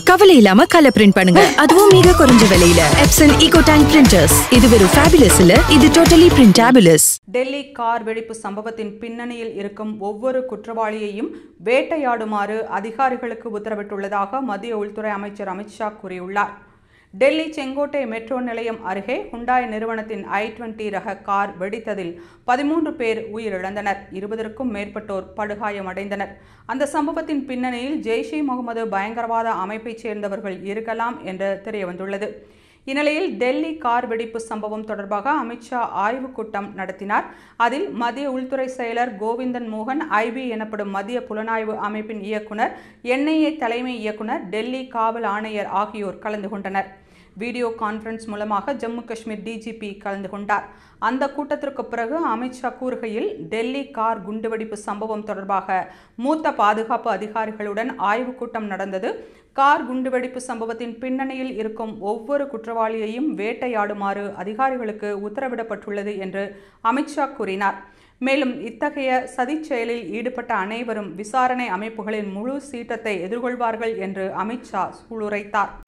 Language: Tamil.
கவலை இல்லாம கலர் பிரிண்ட் பண்ணுங்க, அதுவும் மிக குறைஞ்ச விலையில. Epson EcoTank printers. இது வெறும் ஃபேபுலஸ் இல்ல, இது டோட்டலி பிரிண்டபிளஸ். டெல்லி கார் வெடிப்பு சம்பவத்தின் பின்னணியில் இருக்கும் ஒவ்வொரு குற்றவாளியையும் வேட்டையாடுமாறு அதிகாரிகளுக்கு உத்தரவிட்டுள்ளதாக மத்திய உள்துறை அமைச்சர் அமித் ஷா கூறியுள்ளார். டெல்லி செங்கோட்டை மெட்ரோ நிலையம் அருகே ஹுண்டாய் நிறுவனத்தின் i20 ரக கார் வெடித்ததில் 13 பேர் உயிரிழந்தனர், 20க்கும் மேற்பட்டோர் படுகாயமடைந்தனர். அந்த சம்பவத்தின் பின்னணியில் ஜெய்ஷ்-இ-முகமது பயங்கரவாத அமைப்பைச் சேர்ந்தவர்கள் இருக்கலாம் என்று தெரியவந்துள்ளது. இந்நிலையில் டெல்லி கார் வெடிப்பு சம்பவம் தொடர்பாக அமித் ஷா ஆய்வுக் கூட்டம் நடத்தினார். அதில் மத்திய உள்துறை செயலர் கோவிந்தன் மோகன், IB எனப்படும் மத்திய புலனாய்வு அமைப்பின் இயக்குனர், NIA தலைமை இயக்குனர், டெல்லி காவல் ஆணையர் ஆகியோர் கலந்து கொண்டனர். வீடியோ கான்பரன்ஸ் மூலமாக ஜம்மு காஷ்மீர் DGP கலந்து கொண்டார். அந்த கூட்டத்திற்கு பிறகு அமித் ஷா கூறுகையில், டெல்லி கார் குண்டுவெடிப்பு சம்பவம் தொடர்பாக மூத்த பாதுகாப்பு அதிகாரிகளுடன் ஆய்வுக் கூட்டம் நடந்தது. கார் குண்டுவெடிப்பு சம்பவத்தின் பின்னணியில் இருக்கும் ஒவ்வொரு குற்றவாளியையும் வேட்டையாடுமாறு அதிகாரிகளுக்கு உத்தரவிடப்பட்டுள்ளது என்று அமித் ஷா கூறினார். மேலும் இத்தகைய சதிச் செயலில் ஈடுபட்ட அனைவரும் விசாரணை அமைப்புகளின் முழு சீற்றத்தை எதிர்கொள்வார்கள் என்று அமித் ஷா சூளுரைத்தார்.